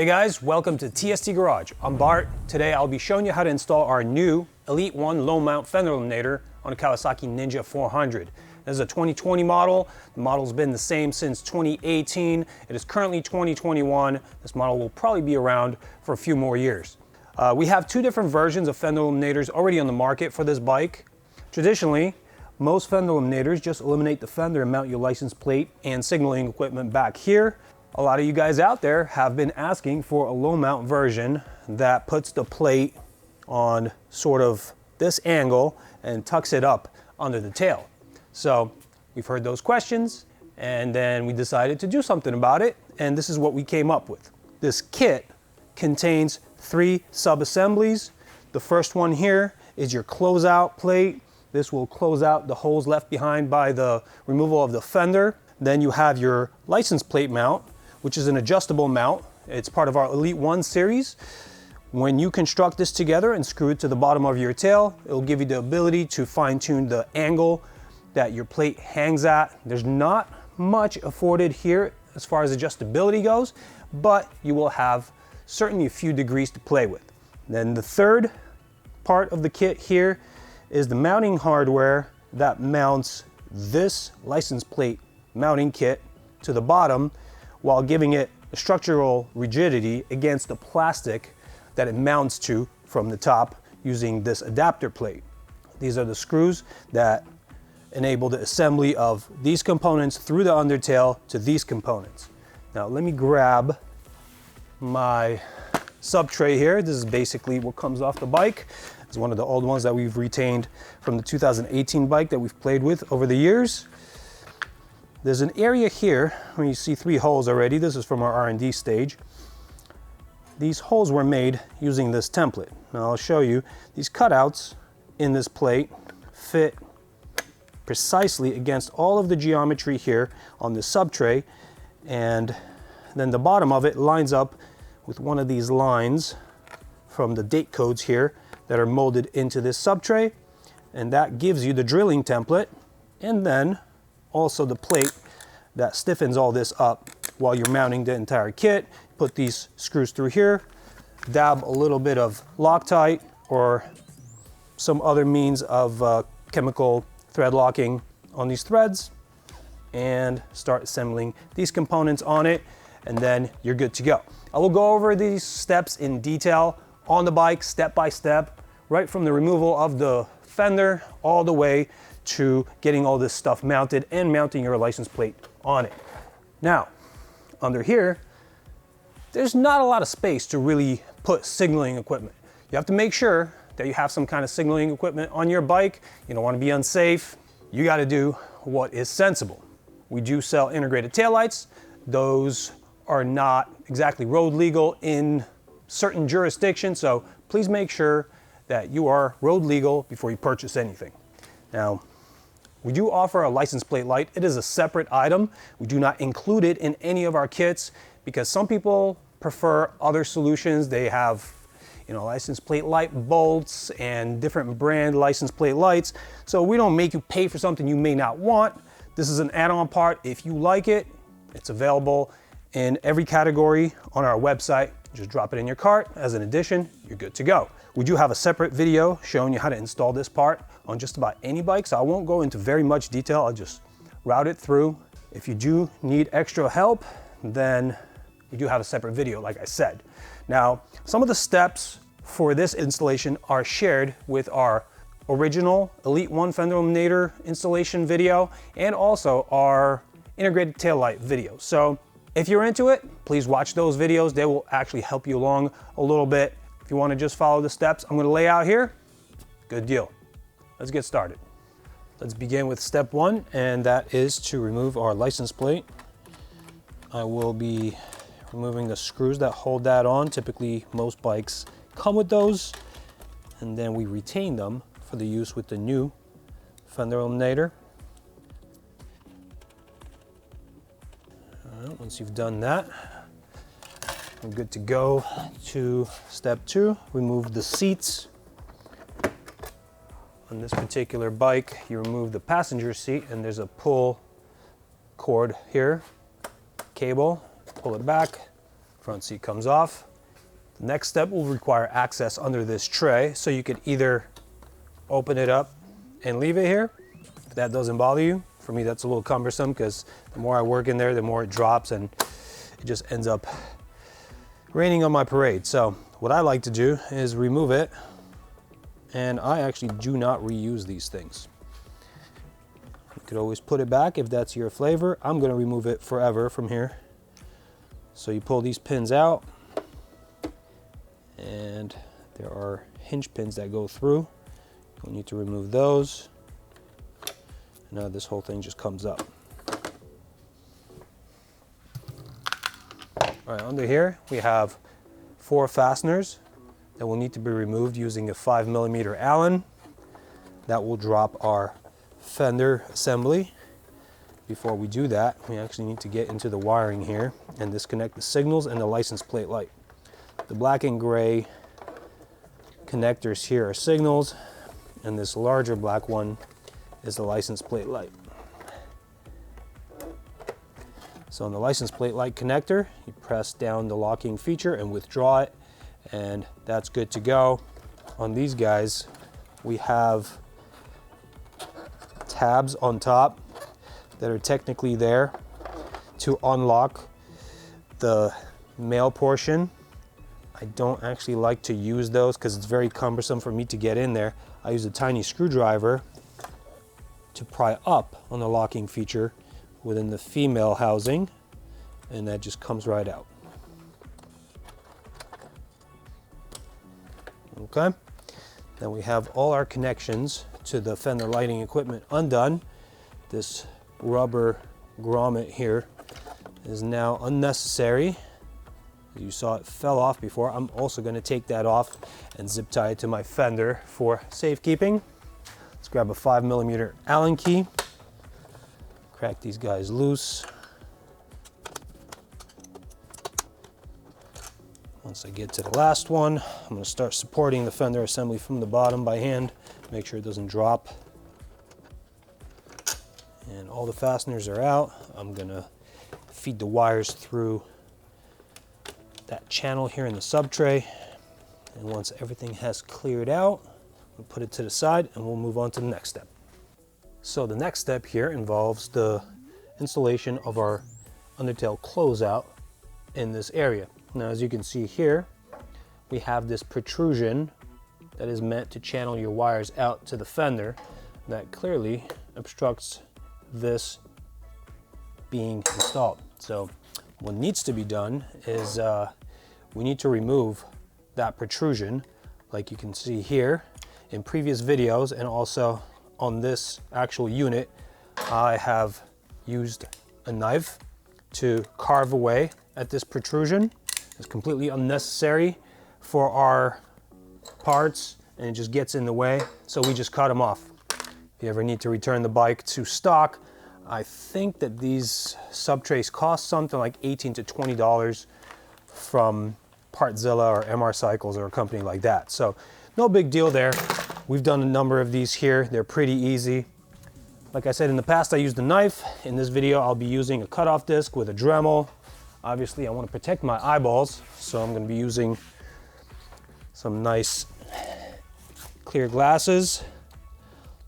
Hey guys, welcome to TST Garage. I'm Bart. Today I'll be showing you how to install our new Elite 1 low mount fender eliminator on a Kawasaki Ninja 400. This is a 2020 model. The model's been the same since 2018. It is currently 2021. This model will probably be around for a few more years. We have two different versions of fender eliminators already on the market for this bike. Traditionally, most fender eliminators just eliminate the fender and mount your license plate and signaling equipment back here. A lot of you guys out there have been asking for a low mount version that puts the plate on sort of this angle and tucks it up under the tail. So we've heard those questions and then we decided to do something about it, and this is what we came up with. This kit contains 3 sub-assemblies. The first one here is your closeout plate. This will close out the holes left behind by the removal of the fender. Then you have your license plate mount, which is an adjustable mount. It's part of our Elite 1 series. When you construct this together and screw it to the bottom of your tail, it'll give you the ability to fine tune the angle that your plate hangs at. There's not much afforded here as far as adjustability goes, but you will have certainly a few degrees to play with. Then the third part of the kit here is the mounting hardware that mounts this license plate mounting kit to the bottom, while giving it a structural rigidity against the plastic that it mounts to from the top using this adapter plate. These are the screws that enable the assembly of these components through the undertail to these components. Now let me grab my sub tray here. This is basically what comes off the bike. It's one of the old ones that we've retained from the 2018 bike that we've played with over the years. There's an area here where you see 3 holes already. This is from our R&D stage. These holes were made using this template. Now I'll show you. These cutouts in this plate fit precisely against all of the geometry here on the sub tray, and then the bottom of it lines up with one of these lines from the date codes here that are molded into this sub tray, and that gives you the drilling template, and then also the plate that stiffens all this up while you're mounting the entire kit. Put these screws through here, dab a little bit of Loctite or some other means of chemical thread locking on these threads, and start assembling these components on it, and then you're good to go. I will go over these steps in detail on the bike, step by step, right from the removal of the fender all the way to getting all this stuff mounted and mounting your license plate on it. Now, under here, there's not a lot of space to really put signaling equipment. You have to make sure that you have some kind of signaling equipment on your bike. You don't want to be unsafe. You got to do what is sensible. We do sell integrated taillights. Those are not exactly road legal in certain jurisdictions, so please make sure that you are road legal before you purchase anything. Now, we do offer a license plate light. It is a separate item. We do not include it in any of our kits because some people prefer other solutions. They have, license plate light bolts and different brand license plate lights. So we don't make you pay for something you may not want. This is an add-on part. If you like it, it's available in every category on our website. Just drop it in your cart as an addition, you're good to go. We do have a separate video showing you how to install this part on just about any bike, so I won't go into very much detail. I'll just route it through. If you do need extra help, then we do have a separate video, like I said. Now, some of the steps for this installation are shared with our original Elite 1 fender eliminator installation video and also our integrated taillight video. So if you're into it, please watch those videos. They will actually help you along a little bit. If you want to just follow the steps I'm going to lay out here, good deal. Let's get started. Let's begin with step 1, and that is to remove our license plate. I will be removing the screws that hold that on. Typically, most bikes come with those, and then we retain them for the use with the new fender eliminator. Once you've done that, we're good to go to step 2, remove the seats. On this particular bike, you remove the passenger seat and there's a pull cord here, cable, pull it back, Front seat comes off. The next step will require access under this tray, so you could either open it up and leave it here, if that doesn't bother you. For me, that's a little cumbersome because the more I work in there, the more it drops and it just ends up raining on my parade. So what I like to do is remove it, and I actually do not reuse these things. You could always put it back if that's your flavor. I'm gonna remove it forever from here. So you pull these pins out, and there are hinge pins that go through. We need to remove those. Now this whole thing just comes up. All right, under here we have 4 fasteners that will need to be removed using a 5mm Allen. That will drop our fender assembly. Before we do that, we actually need to get into the wiring here and disconnect the signals and the license plate light. The black and gray connectors here are signals, and this larger black one is the license plate light. So on the license plate light connector, you press down the locking feature and withdraw it, and that's good to go. On these guys, we have tabs on top that are technically there to unlock the male portion. I don't actually like to use those because it's very cumbersome for me to get in there. I use a tiny screwdriver to pry up on the locking feature within the female housing, and that just comes right out. Okay, then we have all our connections to the fender lighting equipment undone. This rubber grommet here is now unnecessary. You saw it fell off before. I'm also going to take that off and zip tie it to my fender for safekeeping. Let's grab a 5mm Allen key, crack these guys loose. Once I get to the last one, I'm going to start supporting the fender assembly from the bottom by hand, make sure it doesn't drop. And all the fasteners are out. I'm going to feed the wires through that channel here in the sub tray, and once everything has cleared out, we'll put it to the side and we'll move on to the next step. So the next step here involves the installation of our Undertale Closeout in this area. Now, as you can see here, we have this protrusion that is meant to channel your wires out to the fender that clearly obstructs this being installed. So what needs to be done is we need to remove that protrusion, like you can see here in previous videos, and also on this actual unit. I have used a knife to carve away at this protrusion. It's completely unnecessary for our parts, and it just gets in the way, so we just cut them off. If you ever need to return the bike to stock, I think that these sub-trays cost something like $18 to $20 from Partzilla or MR Cycles or a company like that. So no big deal there. We've done a number of these here. They're pretty easy. Like I said, in the past I used a knife. In this video I'll be using a cutoff disc with a Dremel. Obviously I want to protect my eyeballs, so I'm going to be using some nice clear glasses.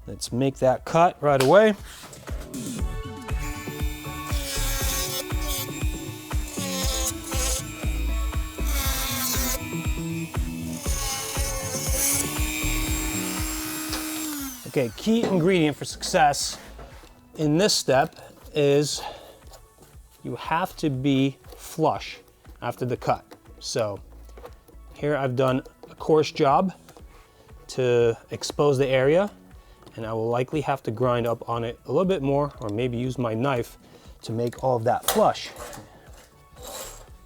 Let's make that cut right away. Okay, key ingredient for success in this step is you have to be flush after the cut. So here I've done a coarse job to expose the area, and I will likely have to grind up on it a little bit more, or maybe use my knife to make all of that flush.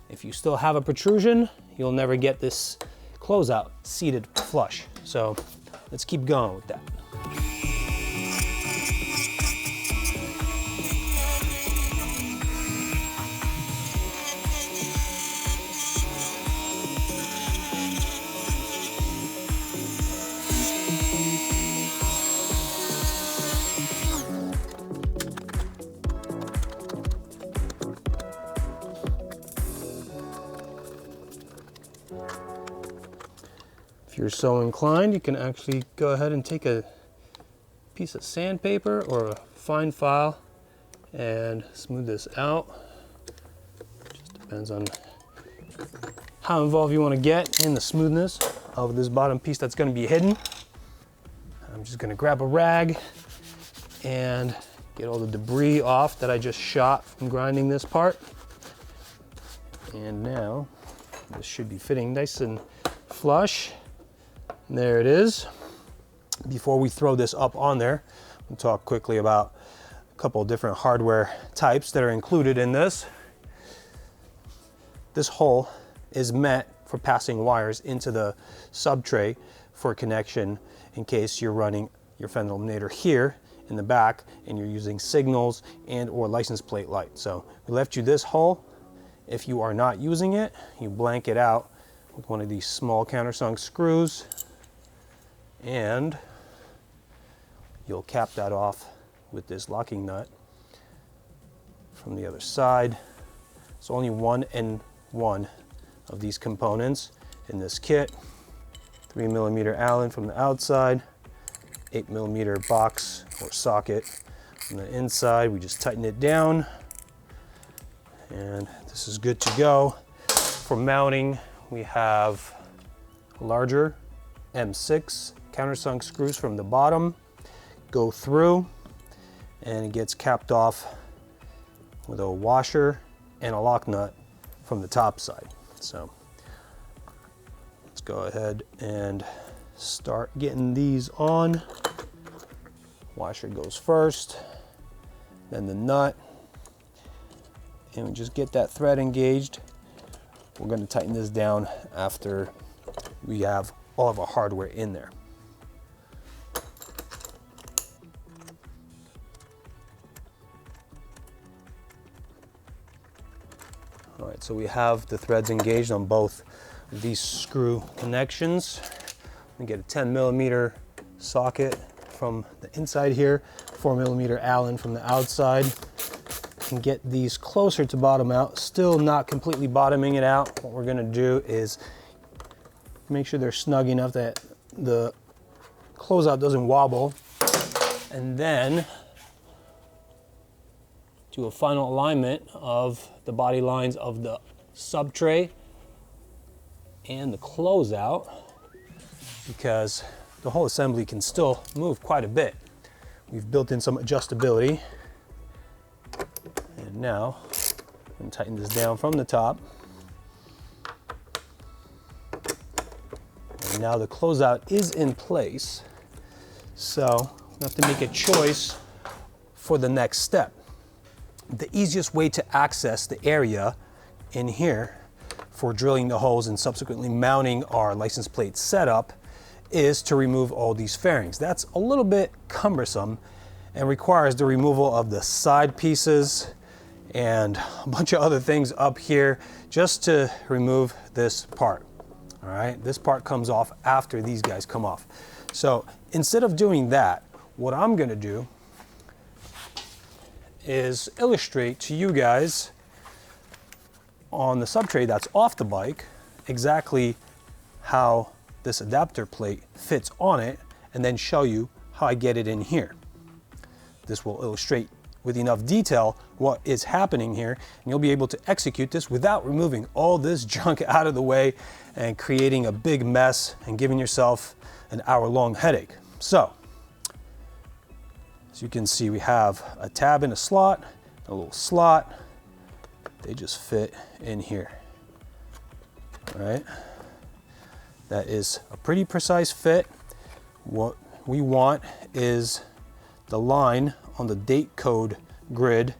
If you still have a protrusion, you'll never get this closeout seated flush. So let's keep going with that. you're so inclined, you can actually go ahead and take a piece of sandpaper or a fine file and smooth this out. Just depends on how involved you want to get in the smoothness of this bottom piece that's going to be hidden. I'm just going to grab a rag and get all the debris off that I just shot from grinding this part. And now this should be fitting nice and flush. And there it is. Before we throw this up on there, we'll talk quickly about a couple of different hardware types that are included in this. This hole is meant for passing wires into the sub tray for connection in case you're running your Fender Eliminator here in the back and you're using signals and or license plate light. So we left you this hole. If you are not using it, you blank it out with one of these small countersunk screws and you'll cap that off with this locking nut from the other side. It's only 1 and 1 of these components in this kit. 3mm Allen from the outside, 8mm box or socket on the inside. We just tighten it down and this is good to go. For mounting, we have larger M6 countersunk screws from the bottom, go through, and it gets capped off with a washer and a lock nut from the top side. So let's go ahead and start getting these on. Washer goes first, then the nut, and we just get that thread engaged. We're going to tighten this down after we have all of our hardware in there. All right, so we have the threads engaged on both of these screw connections. We get a 10mm socket from the inside here, 4mm Allen from the outside, and get these closer to bottom out. Still not completely bottoming it out. What we're gonna do is make sure they're snug enough that the closeout doesn't wobble, and then do a final alignment of the body lines of the sub tray and the closeout, because the whole assembly can still move quite a bit. We've built in some adjustability. And now I'm going to tighten this down from the top. And now the closeout is in place. So we have to make a choice for the next step. The easiest way to access the area in here for drilling the holes and subsequently mounting our license plate setup is to remove all these fairings. That's a little bit cumbersome and requires the removal of the side pieces and a bunch of other things up here just to remove this part. All right, this part comes off after these guys come off. So instead of doing that, what I'm gonna do is illustrate to you guys on the subtray that's off the bike exactly how this adapter plate fits on it, and then show you how I get it in here. This will illustrate with enough detail what is happening here, and you'll be able to execute this without removing all this junk out of the way and creating a big mess and giving yourself an hour-long headache. So, as you can see, we have a tab in a slot, a little slot. They just fit in here. All right. That is a pretty precise fit. What we want is the line on the date code grid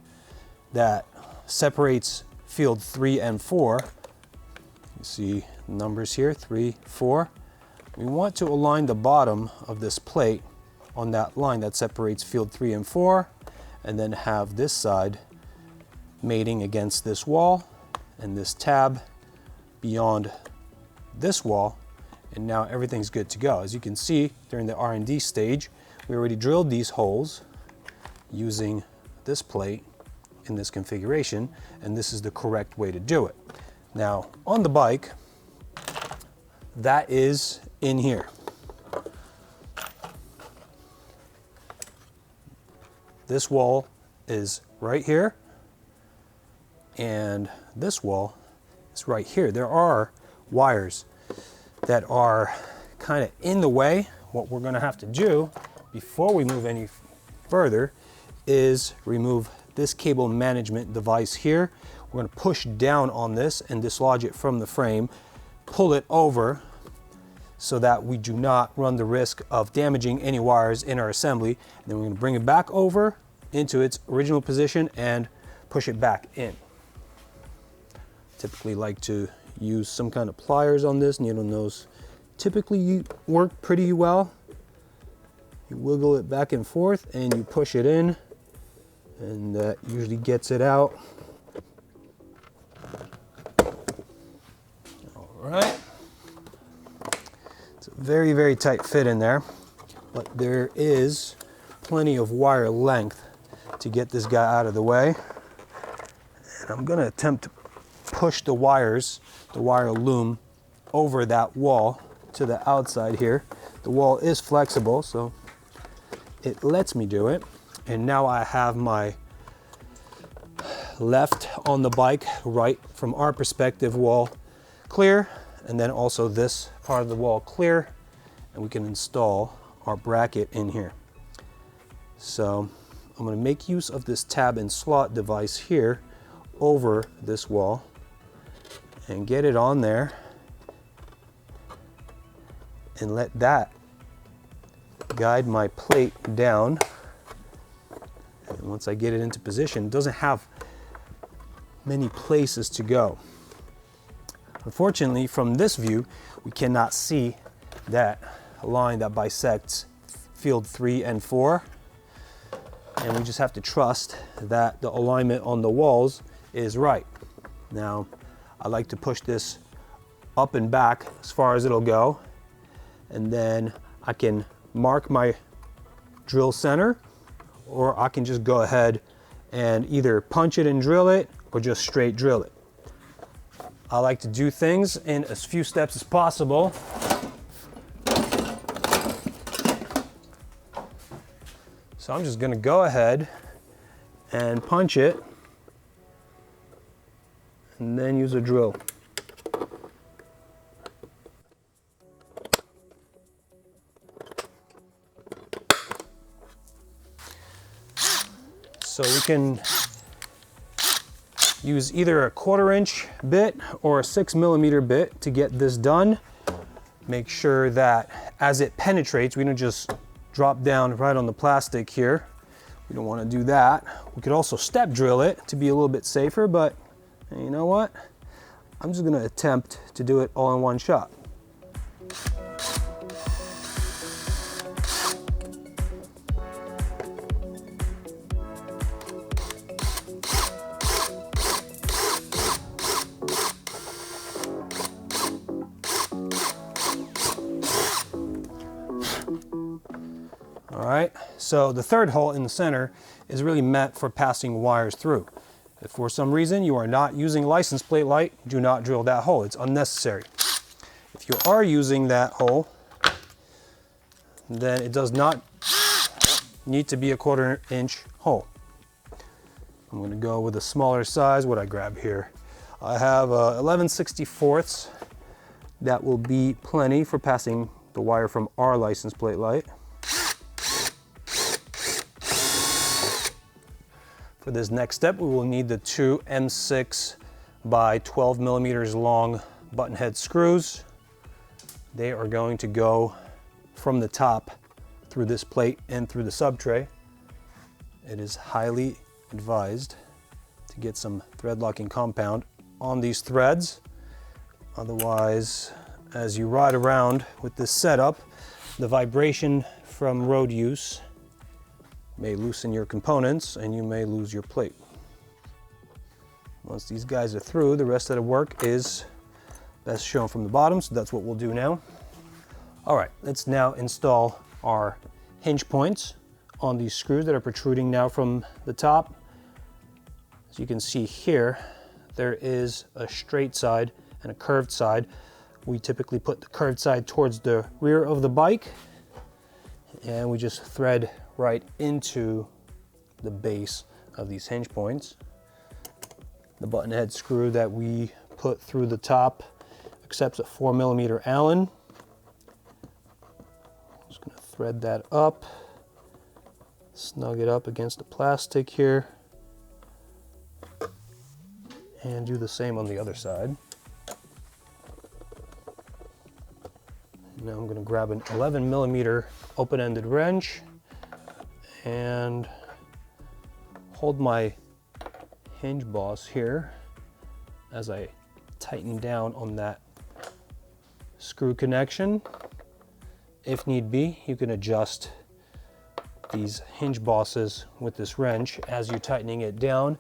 that separates field 3 and 4. You see the numbers here, 3, 4. We want to align the bottom of this plate on that line that separates field 3 and 4, and then have this side mating against this wall and this tab beyond this wall, and now everything's good to go. As you can see, during the R&D stage, we already drilled these holes using this plate in this configuration, and this is the correct way to do it. Now, on the bike, that is in here. This wall is right here, and this wall is right here. There are wires that are kind of in the way. What we're going to have to do before we move any further is remove this cable management device here. We're going to push down on this and dislodge it from the frame, pull it over so that we do not run the risk of damaging any wires in our assembly. And then we're going to bring it back over into its original position and push it back in. Typically like to use some kind of pliers on this. Needle nose typically work pretty well. You wiggle it back and forth and you push it in, and that usually gets it out. All right. It's a very, very tight fit in there, but there is plenty of wire length to get this guy out of the way. And I'm going to attempt to push the wires, the wire loom, over that wall to the outside here. The wall is flexible, so it lets me do it. And now I have my left on the bike, right from our perspective wall clear, and then also this part of the wall clear, and we can install our bracket in here. So I'm going to make use of this tab and slot device here over this wall and get it on there and let that guide my plate down. And once I get it into position, it doesn't have many places to go. Unfortunately, from this view, we cannot see that line that bisects field 3 and 4. And we just have to trust that the alignment on the walls is right. Now, I like to push this up and back as far as it'll go, and then I can mark my drill center, or I can just go ahead and either punch it and drill it or just straight drill it. I like to do things in as few steps as possible. So I'm just going to go ahead and punch it and then use a drill. So we can use either a 1/4 inch bit or a 6mm bit to get this done. Make sure that as it penetrates, we don't just drop down right on the plastic here. We don't want to do that. We could also step drill it to be a little bit safer, but you know what? I'm just going to attempt to do it all in one shot. All right, so the third hole in the center is really meant for passing wires through. If for some reason you are not using license plate light, do not drill that hole. It's unnecessary. If you are using that hole, then it does not need to be a 1/4 inch hole. I'm going to go with a smaller size. What I grab here, I have 11/64. That will be plenty for passing the wire from our license plate light. For this next step, we will need the two M6 by 12mm long button head screws. They are going to go from the top through this plate and through the sub tray. It is highly advised to get some thread locking compound on these threads. Otherwise, as you ride around with this setup, the vibration from road use may loosen your components and you may lose your plate. Once these guys are through, the rest of the work is best shown from the bottom, so that's what we'll do now. All right, let's now install our hinge points on these screws that are protruding now from the top. As you can see here, there is a straight side and a curved side. We typically put the curved side towards the rear of the bike, and we just thread right into the base of these hinge points. The button head screw that we put through the top accepts a 4mm Allen. Just gonna thread that up, snug it up against the plastic here, and do the same on the other side. Now I'm gonna grab an 11mm open-ended wrench and hold my hinge boss here as I tighten down on that screw connection. If need be, you can adjust these hinge bosses with this wrench as you're tightening it down.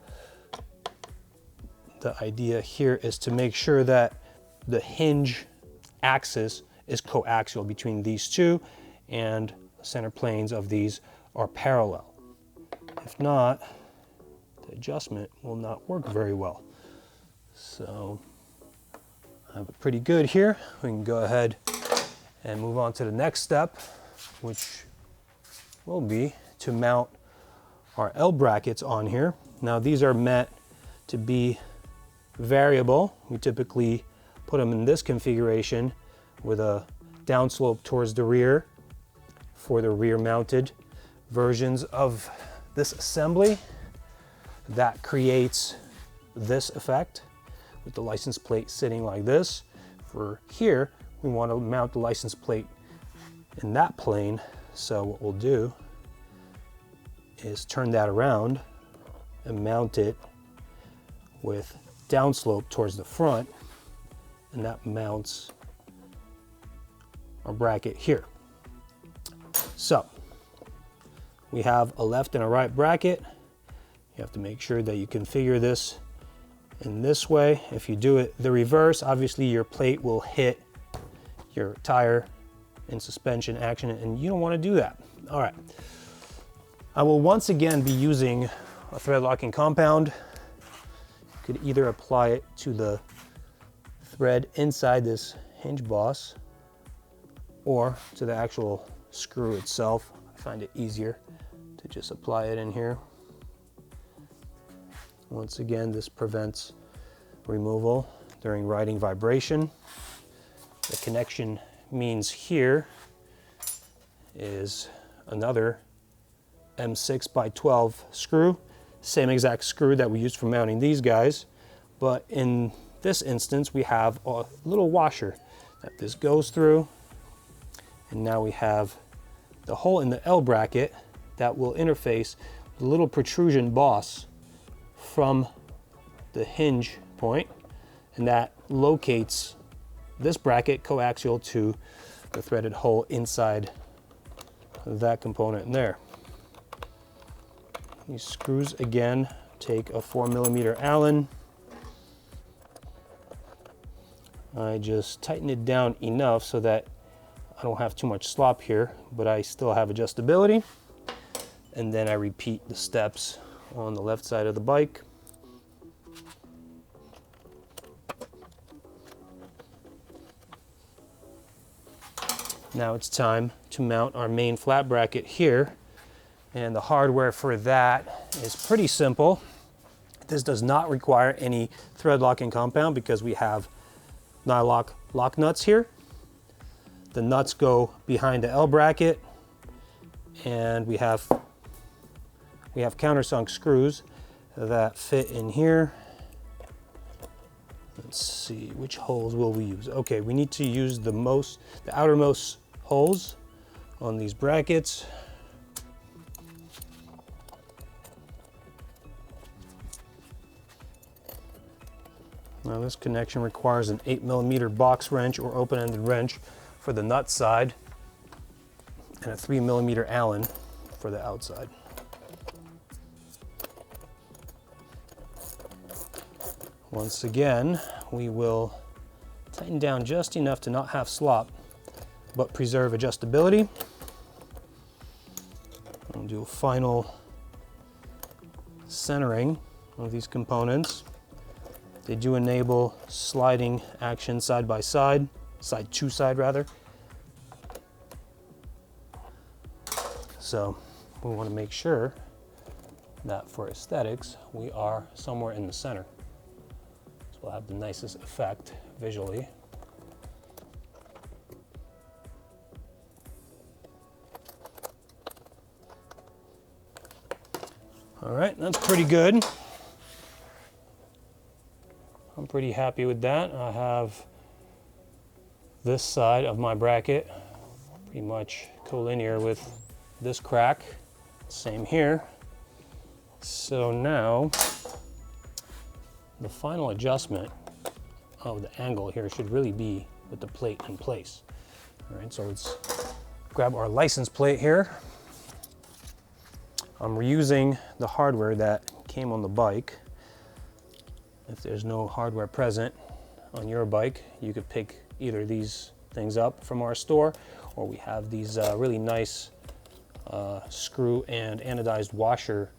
The idea here is to make sure that the hinge axis is coaxial between these two and the center planes of these are parallel. If not, the adjustment will not work very well. So I have it pretty good here. We can go ahead and move on to the next step, which will be to mount our L brackets on here. Now these are meant to be variable. We typically put them in this configuration with a downslope towards the rear for the rear mounted versions of this assembly. That creates this effect with the license plate sitting like this. For here, we want to mount the license plate in that plane. So what we'll do is turn that around and mount it with downslope towards the front, and that mounts our bracket here. So we have a left and a right bracket. You have to make sure that you configure this in this way. If you do it the reverse, obviously your plate will hit your tire in suspension action, and you don't want to do that. All right. I will once again be using a thread locking compound. You could either apply it to the thread inside this hinge boss or to the actual screw itself. I find it easier to just apply it in here. Once again, this prevents removal during riding vibration. The connection means here is another M6 by 12 screw, same exact screw that we used for mounting these guys, but in this instance we have a little washer that this goes through, and now we have the hole in the L bracket that will interface with a little protrusion boss from the hinge point, and that locates this bracket coaxial to the threaded hole inside that component in there. These screws again take a 4mm Allen. I just tighten it down enough so that I don't have too much slop here, but I still have adjustability. And then I repeat the steps on the left side of the bike. Now it's time to mount our main flat bracket here, and the hardware for that is pretty simple. This does not require any thread locking compound because we have Nylock lock nuts here. The nuts go behind the L bracket, and we have countersunk screws that fit in here. Let's see, which holes will we use? Okay, we need to use the outermost holes on these brackets. Now this connection requires an 8mm box wrench or open-ended wrench for the nut side and a 3mm Allen for the outside. Once again, we will tighten down just enough to not have slop, but preserve adjustability. I'll do a final centering of these components. They do enable sliding action side by side. side to side rather. So we want to make sure that for aesthetics, we are somewhere in the center. So we'll have the nicest effect visually. All right, that's pretty good. I'm pretty happy with that. I have this side of my bracket pretty much collinear with this crack. Same here. So now the final adjustment of the angle here should really be with the plate in place. All right, so let's grab our license plate here. I'm reusing the hardware that came on the bike. If there's no hardware present on your bike, you could pick either these things up from our store, or we have these really nice screw and anodized washer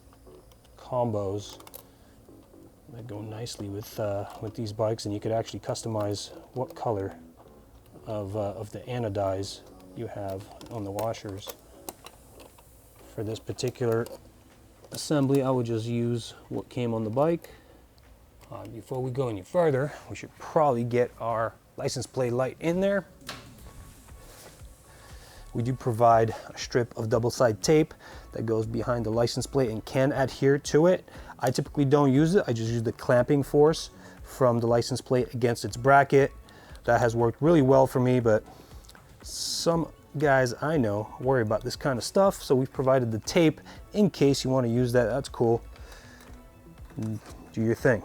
combos that go nicely with these bikes, and you could actually customize what color of the anodize you have on the washers. For this particular assembly, I would just use what came on the bike. Before we go any further, we should probably get our license plate light in there. We do provide a strip of double-side tape that goes behind the license plate and can adhere to it. I typically don't use it. I just use the clamping force from the license plate against its bracket. That has worked really well for me, but some guys I know worry about this kind of stuff, so we've provided the tape in case you want to use that. That's cool. Do your thing.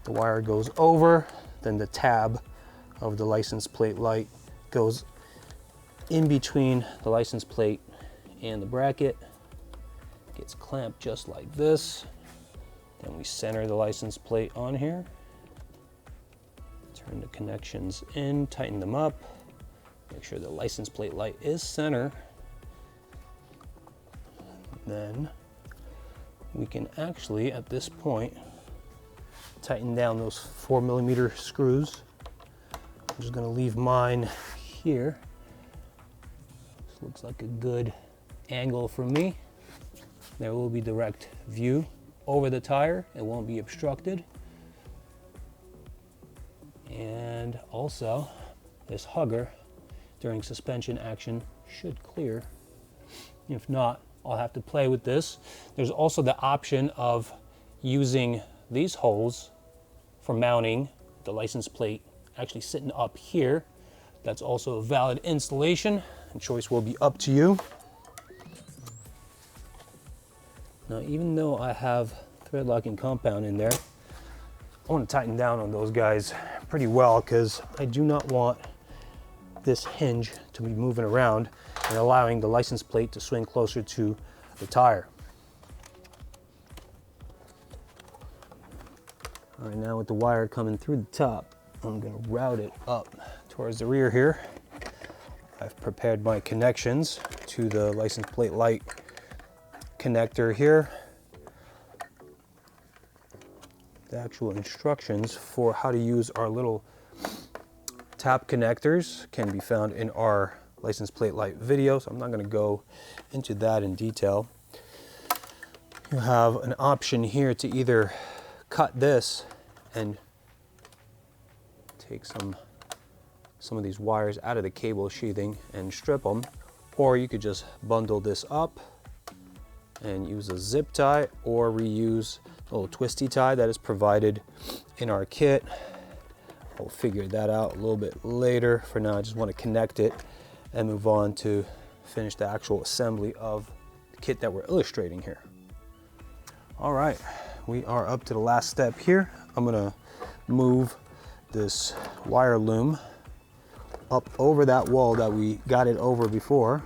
The wire goes over, then the tab of the license plate light goes in between the license plate and the bracket, gets clamped just like this. Then we center the license plate on here, turn the connections in, tighten them up, make sure the license plate light is center. Then we can actually, at this point, tighten down those 4mm screws. I'm just gonna leave mine here. This looks like a good angle for me. There will be direct view over the tire. It won't be obstructed. And also, this hugger during suspension action should clear. If not, I'll have to play with this. There's also the option of using these holes for mounting the license plate actually sitting up here. That's also a valid installation, and choice will be up to you. Now, even though I have thread locking compound in there, I want to tighten down on those guys pretty well, because I do not want this hinge to be moving around and allowing the license plate to swing closer to the tire. All right, now with the wire coming through the top, I'm going to route it up towards the rear here. I've prepared my connections to the license plate light connector here. The actual instructions for how to use our little tap connectors can be found in our license plate light video, so I'm not going to go into that in detail. You have an option here to either cut this and take some of these wires out of the cable sheathing and strip them, or you could just bundle this up and use a zip tie or reuse a little twisty tie that is provided in our kit. I'll figure that out a little bit later. For now, I just want to connect it and move on to finish the actual assembly of the kit that we're illustrating here. All right, we are up to the last step here. I'm gonna move this wire loom up over that wall that we got it over before,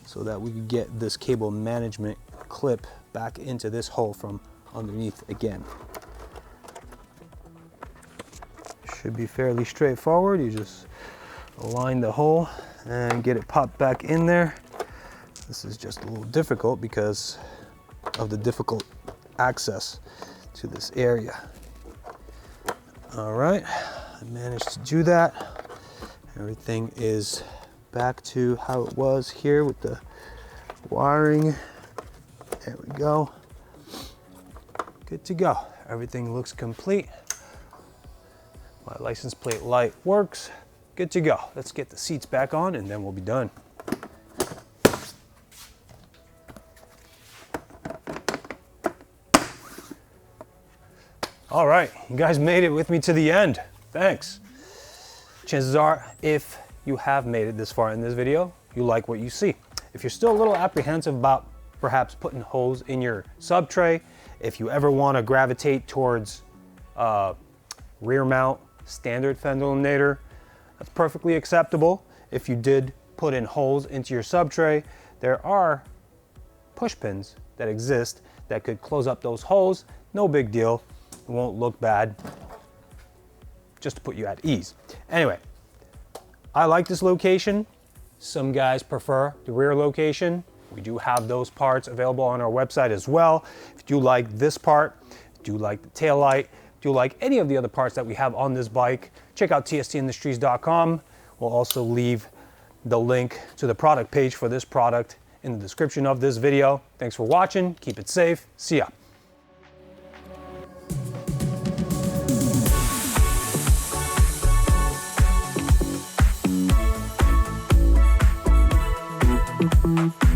so that we can get this cable management clip back into this hole from underneath again. Should be fairly straightforward. You just align the hole and get it popped back in there. This is just a little difficult because of the difficult access to this area. All right, I managed to do that. Everything is back to how it was here with the wiring. There we go. Good to go. Everything looks complete. My license plate light works. Good to go. Let's get the seats back on and then we'll be done. All right, you guys made it with me to the end. Thanks. Chances are, if you have made it this far in this video, you like what you see. If you're still a little apprehensive about perhaps putting holes in your sub tray, if you ever want to gravitate towards rear mount standard Fender Eliminator, that's perfectly acceptable. If you did put in holes into your sub tray, there are push pins that exist that could close up those holes. No big deal. It won't look bad, just to put you at ease. Anyway, I like this location. Some guys prefer the rear location. We do have those parts available on our website as well. If you like this part, if you like the tail light, if you like any of the other parts that we have on this bike, check out tstindustries.com. We'll also leave the link to the product page for this product in the description of this video. Thanks for watching. Keep it safe. See ya. Mm-hmm.